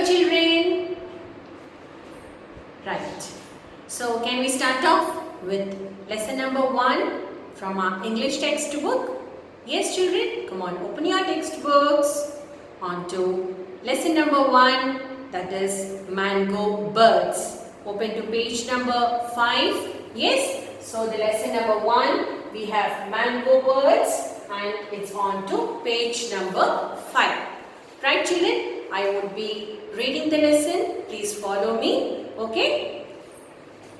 Hello children. Right. So can we start off with lesson number 1 from our English textbook? Yes children, come on, open your textbooks on to lesson number 1, that is mango birds. Open to page number 5. Yes. So the lesson number 1, we have mango birds and it's on to page number 5. Right children? I would be reading the lesson. Please follow me. Okay?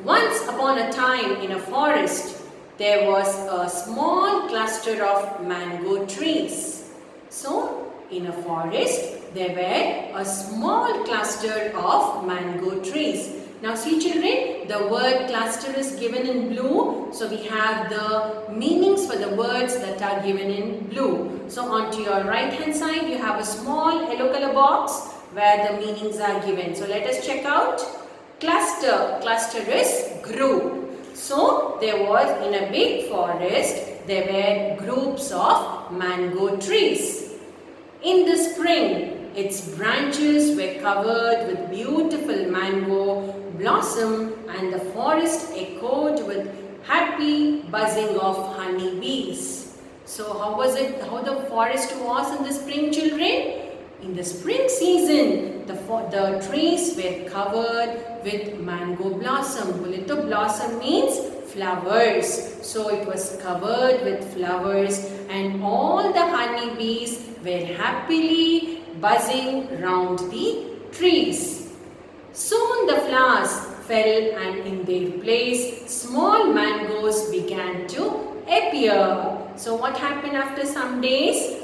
Once upon a time in a forest, there was a small cluster of mango trees. So, in a forest, there were a small cluster of mango trees. Now see children, the word cluster is given in blue. So we have the meanings for the words that are given in blue. So onto your right hand side, you have a small yellow color box where the meanings are given. So let us check out. Cluster. Cluster is group. So there was in a big forest, there were groups of mango trees. In the spring, its branches were covered with beautiful mango blossom and the forest echoed with happy buzzing of honey bees. So how was it, how the forest was in the spring children? In the spring season, the trees were covered with mango blossom. Bulito blossom means flowers. So it was covered with flowers and all the honey bees were happily buzzing round the trees. Soon the flowers fell and in their place small mangoes began to appear. So what happened after some days?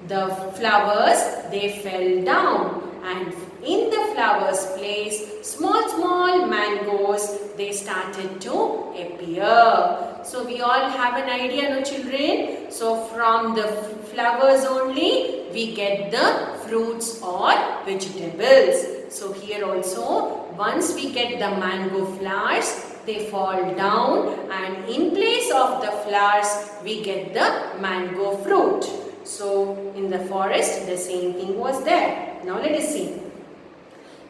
The flowers, they fell down and in the flowers place small mangoes, they started to appear. So we all have an idea, no children? So from the flowers only we get the fruits or vegetables. So here also once we get the mango flowers, they fall down and in place of the flowers we get the mango fruit. So in the forest the same thing was there. Now let us see.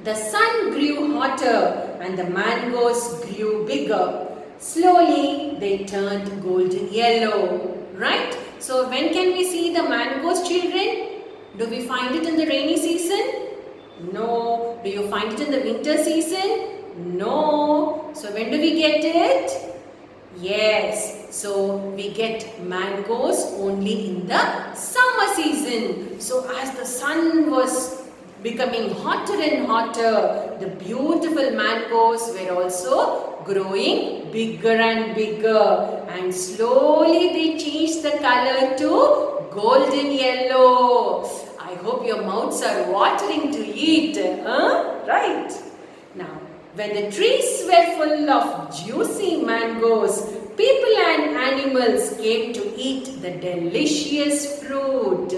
The sun grew hotter and the mangoes grew bigger. Slowly they turned golden yellow. Right? So when can we see the mangoes children? Do we find it in the rainy season? No. Do you find it in the winter season? No. So when do we get it? Yes. So we get mangoes only in the summer season. So as the sun was becoming hotter and hotter, the beautiful mangoes were also growing bigger and bigger and slowly they changed the color to golden yellow. I hope your mouths are watering to eat. Right. Now, when the trees were full of juicy mangoes, people and animals came to eat the delicious fruit.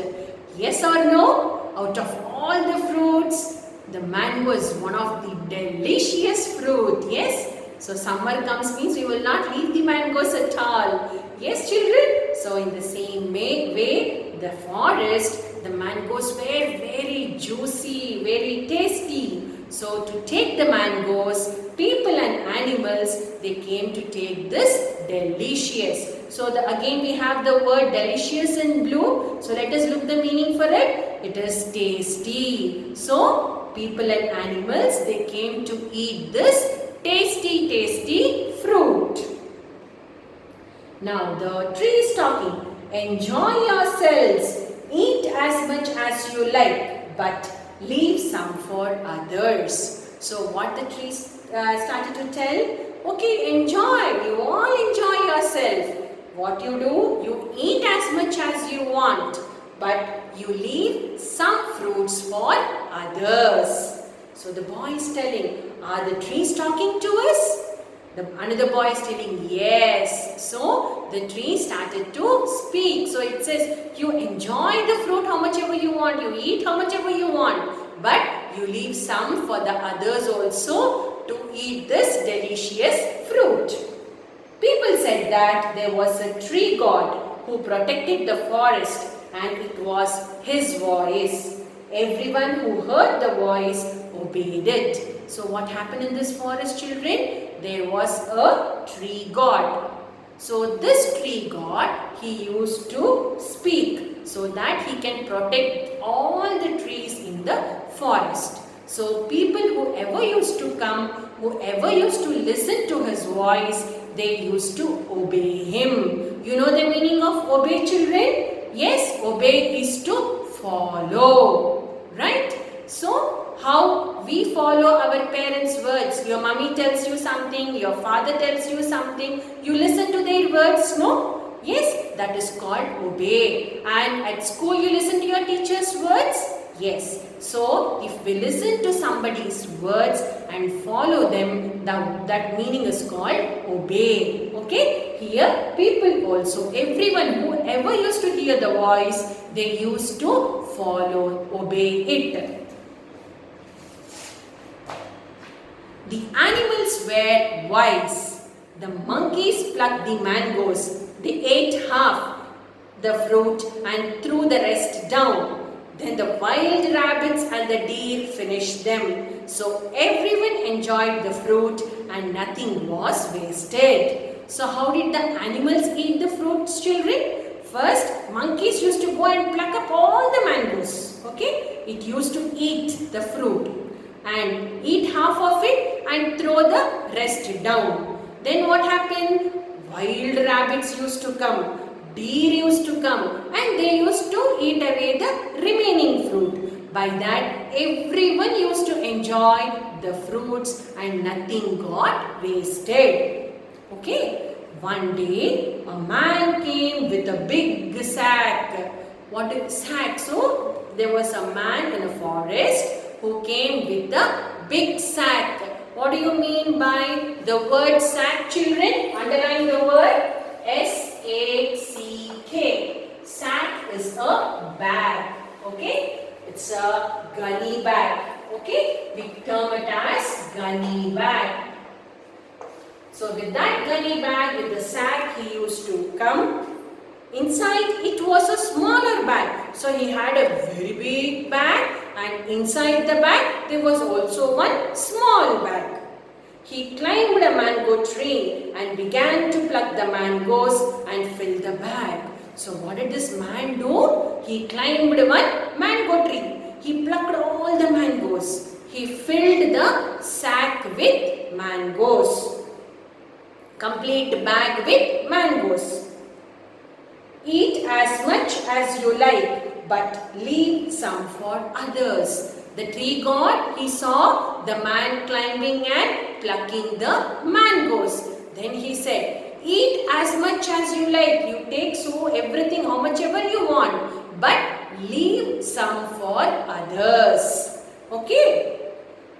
Yes or no? Out of all the fruits, the mango is one of the delicious fruit. Yes? So summer comes means we will not leave the mangoes at all. Yes children? So in the same way, the forest, the mangoes were very juicy, very tasty. So to take the mangoes, people and animals, they came to take this delicious. So again we have the word delicious in blue. So let us look the meaning for it. It is tasty. So people and animals, they came to eat this tasty fruit. Now the tree is talking. Enjoy yourselves. Eat as much as you like, but leave some for others. So what the tree started to tell? Okay, enjoy. You all enjoy yourself. What you do? You eat as much as you want, but you leave some fruits for others. So the boy is telling, are the trees talking to us? Another boy is telling, yes. So the tree started to speak. So it says, you enjoy the fruit how much ever you want. You eat how much ever you want. But you leave some for the others also to eat this delicious fruit. People said that there was a tree god who protected the forest and it was his voice. Everyone who heard the voice obeyed it. So what happened in this forest, children? There was a tree god. So this tree god, he used to speak so that he can protect all the trees in the forest. So people whoever used to come, whoever used to listen to his voice, they used to obey him. You know the meaning of obey, children? Yes, obey is to follow, right? So, how we follow our parents' words? Your mummy tells you something, your father tells you something, you listen to their words, no? Yes, that is called obey. And at school you listen to your teacher's words? Yes. So, if we listen to somebody's words and follow them, that meaning is called obey. Okay? Here, people also, everyone who ever used to hear the voice, they used to follow, obey it. The animals were wise. The monkeys plucked the mangoes. They ate half the fruit and threw the rest down. Then the wild rabbits and the deer finished them. So everyone enjoyed the fruit and nothing was wasted. So how did the animals eat the fruits, children? First, monkeys used to go and pluck up all the mangoes. Okay? It used to eat the fruit and eat half of it and throw the rest down. Then what happened? Wild rabbits used to come. Deer used to come and they used to eat away the remaining fruit. By that, everyone used to enjoy the fruits and nothing got wasted. Okay? One day, a man came with a big sack. What is sack? So, there was a man in a forest who came with a big sack. What do you mean by the word sack, children? Underline the word S-A-C-K. Sack is a bag. Okay? It's a gunny bag. Okay? We term it as gunny bag. So with that gunny bag, with the sack, he used to come. Inside it was a smaller bag. So he had a very big bag and inside the bag there was also one small bag. He climbed a mango tree and began to pluck the mangoes and fill the bag. So what did this man do? He climbed one mango tree. He plucked all the mangoes. He filled the sack with mangoes. Complete bag with mangoes. Eat as much as you like, but leave some for others. The tree god, he saw the man climbing and plucking the mangoes. Then he said, eat as much as you like. You take so everything, how much ever you want, but leave some for others. Okay?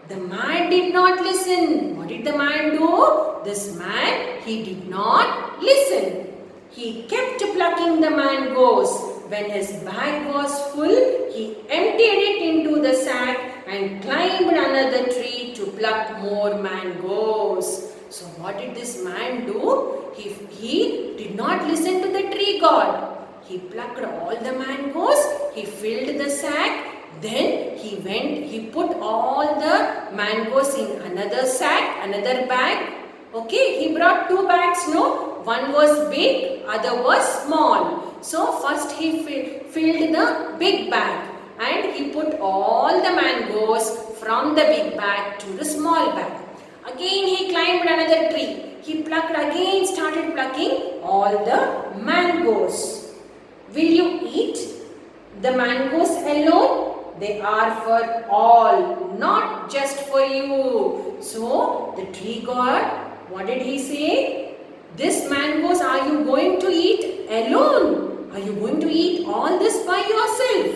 The man did not listen. What did the man do? This man, he did not listen. He kept plucking the mangoes. When his bag was full, he emptied it into the sack and climbed another tree to pluck more mangoes. So what did this man do? He did not listen to the tree god. He plucked all the mangoes, he filled the sack, then he put all the mangoes in another sack, another bag. Okay, he brought two bags, no? One was big, other was small. So first he filled the big bag and he put all the mangoes from the big bag to the small bag. Again he climbed another tree. He plucked again, started plucking all the mangoes. Will you eat the mangoes alone? They are for all, not just for you. So the tree god, what did he say? This mangoes are you going to eat alone? Are you going to eat all this by yourself?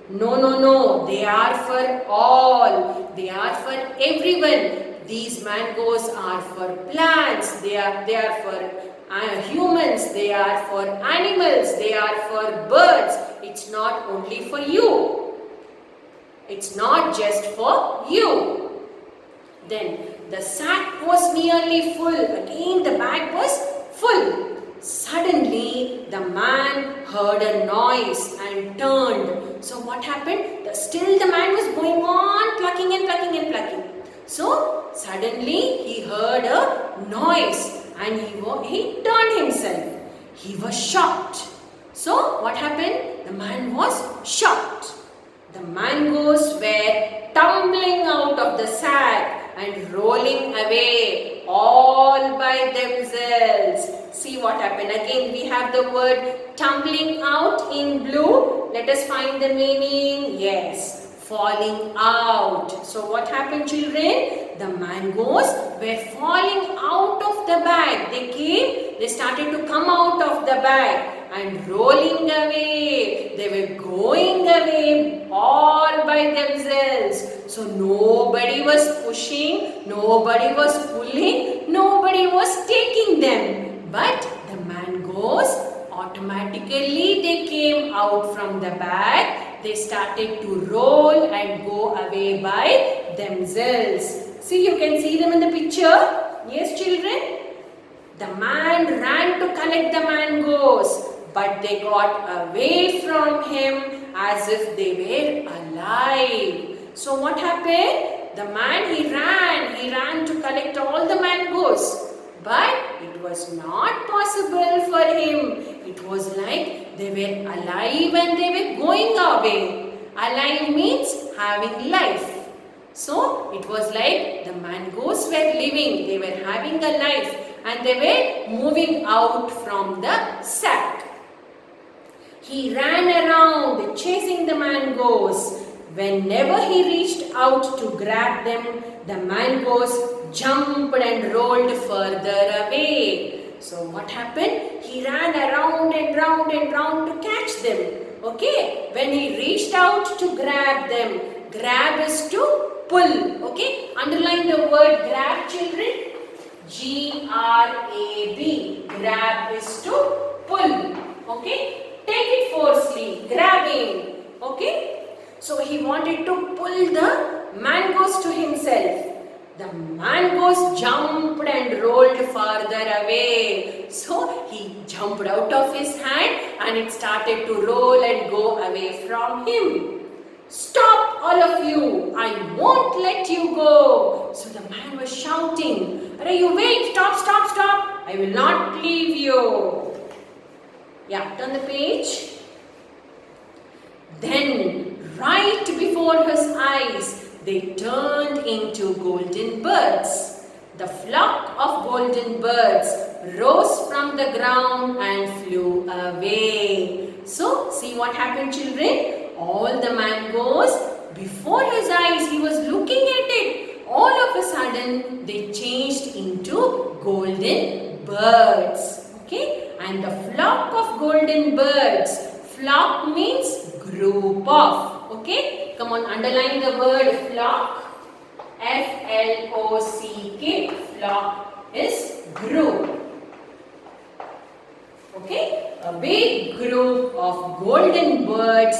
No, no, no. They are for all. They are for everyone. These mangoes are for plants. They are for humans. They are for animals. They are for birds. It's not only for you. It's not just for you. Then the sack was nearly full. Again the bag was full. Suddenly, the man heard a noise and turned. So what happened? Still the man was going on plucking and plucking and plucking. So suddenly he heard a noise and he turned himself. He was shocked. So what happened? The man was shocked. The mangoes were tumbling out of the sack and rolling away all by themselves. See what happened. Again we have the word tumbling out in blue. Let us find the meaning. Yes, falling out. So what happened, children? The mangoes were falling out of the bag. They started to come out of the bag and rolling away. They were going away all by themselves. So nobody was pushing, nobody was pulling, nobody was taking them. But the mangoes automatically they came out from the bag. They started to roll and go away by themselves. See, you can see them in the picture. Yes, children? The man ran to collect the mangoes, but they got away from him as if they were alive. So what happened? The man he ran to collect all the mangoes, but it was not possible for him. It was like they were alive and they were going away. Alive means having life. So it was like the mangoes were living, they were having a life and they were moving out from the sack. He ran around chasing the mangoes. Whenever he reached out to grab them, the mangoes jumped and rolled further away. So what happened? He ran around and round and round to catch them. Okay, when he reached out to grab them, grab is to pull. Okay, underline the word grab, children. G-R-A-B. Grab is to pull. Okay, take it forcefully. Grabbing. Okay, so he wanted to pull the mangoes to himself. The mangoes jumped and rolled farther away. So he jumped out of his hand and it started to roll and go away from him. Stop, all of you! I won't let you go. So the man was shouting, "Arey, you wait! Stop, stop, stop! I will not leave you." Yeah, turn the page. Then, right before his eyes, they turned into golden birds. The flock of golden birds rose from the ground and flew away. So, see what happened, children? All the mangoes, before his eyes, he was looking at it. All of a sudden, they changed into golden birds. Okay? And the flock of golden birds, flock means group of. Okay? Come on, underline the word flock. F-L-O-C-K. Flock is group. Okay? A big group of golden birds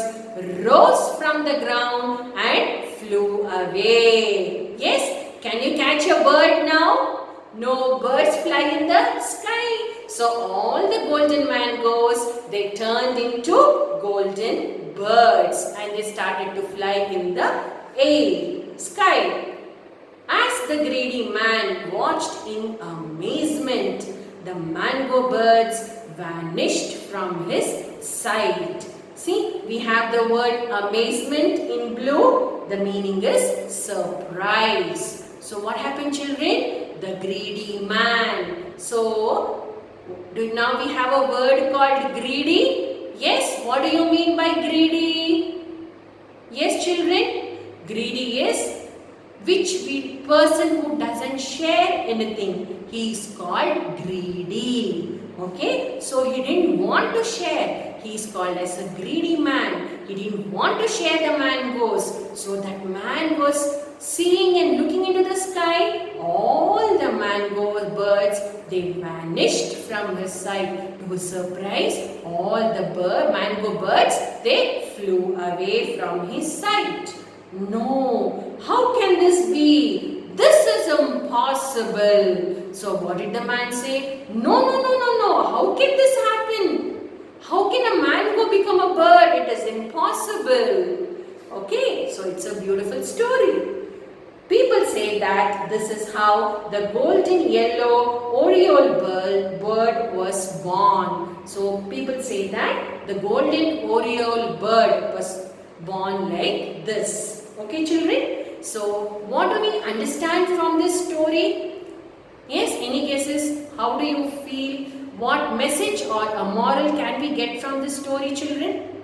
rose from the ground and flew away. Yes? Can you catch a bird now? No birds fly in the sky. So all the golden mangoes, they turned into golden birds and they started to fly in the air, sky. As the greedy man watched in amazement, the mango birds vanished from his sight. See, we have the word amazement in blue. The meaning is surprise. So what happened, children? The greedy man. So, now we have a word called greedy. Yes, what do you mean by greedy? Yes, children? Greedy is which person who doesn't share anything. He is called greedy. Okay, so he didn't want to share. He is called as a greedy man. He didn't want to share the mangoes. So that man was seeing and looking into the sky. All the mango birds, they vanished from his sight. To his surprise, all the mango birds, they flew away from his sight. No, how can this be? this is impossible. So what did the man say? No, no, no, no, no. How can this happen? How can a man go become a bird? It is impossible. Okay, so it's a beautiful story. People say that this is how the golden yellow oriole bird was born. So people say that the golden oriole bird was born like this. Okay, children? So what do we understand from this story? Yes, any guesses? How do you feel? What message or a moral can we get from this story, children?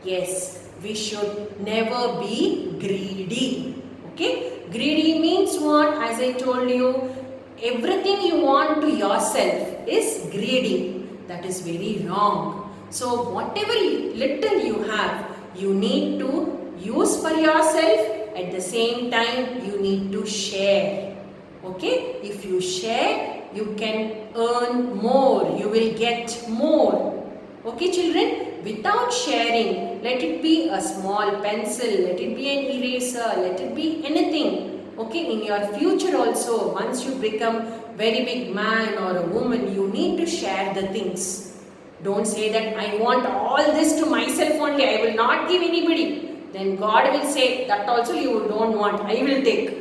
Yes, we should never be greedy. Okay, greedy means what? As I told you, everything you want to yourself is greedy. That is very wrong. So whatever little you have, you need to use for yourself. At the same time, you need to share. Okay, if you share, you can earn more. You will get more. Okay, children? Without sharing, let it be a small pencil, let it be an eraser, let it be anything. Okay, in your future also, once you become very big man or a woman, you need to share the things. Don't say that I want all this to myself only, I will not give anybody. Then God will say that also you don't want, I will take.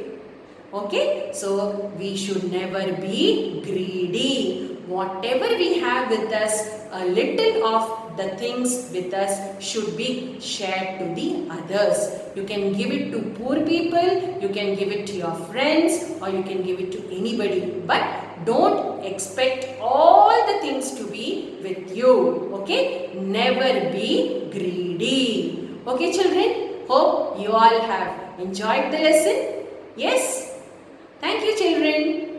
Okay, so we should never be greedy. Whatever we have with us, a little of the things with us should be shared to the others. You can give it to poor people, you can give it to your friends, or you can give it to anybody. But don't expect all the things to be with you. Okay, never be greedy. Okay, children, hope you all have enjoyed the lesson. Yes? Thank you, children.